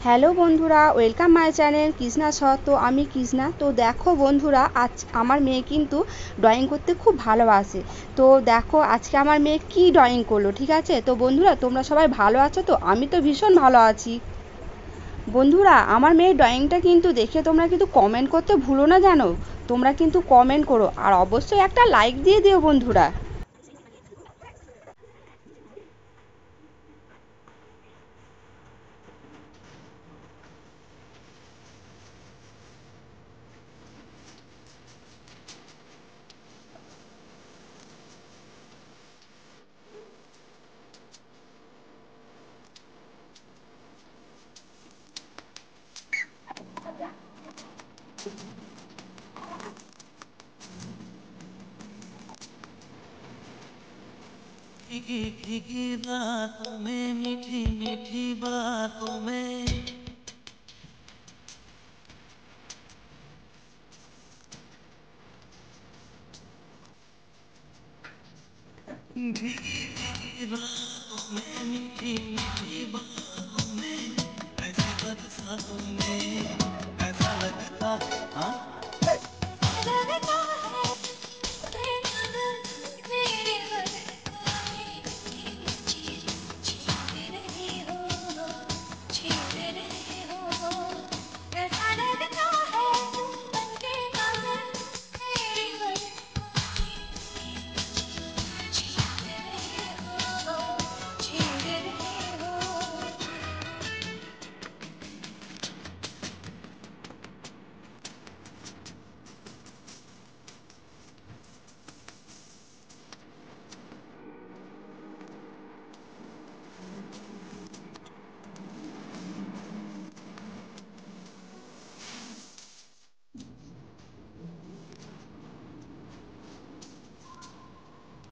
Hello বন্ধুরা, welcome my channel Krishna স। তো আমি কৃষ্ণা। তো দেখো বন্ধুরা, আজ আমার মেয়ে কিন্তু ড্রয়িং করতে খুব ভালোবাসে। তো দেখো আজকে আমার মেয়ে কি ড্রয়িং করলো, ঠিক আছে? তো বন্ধুরা, তোমরা সবাই ভালো আছো তো? আমি তো ভীষণ ভালো আছি। বন্ধুরা, আমার মেয়ের ড্রয়িংটা কিন্তু দেখে তোমরা কিন্তু কমেন্ট করতে ভুলো না, জানো? তোমরা কিন্তু কমেন্ট করো আর অবশ্যই একটা লাইক দিয়ে দিও বন্ধুরা। भीगी भीगी रातों में मीठी मीठी बातों में भीगी भीगी रातों में मीठी मीठी बातों में ऐसी बरसातों में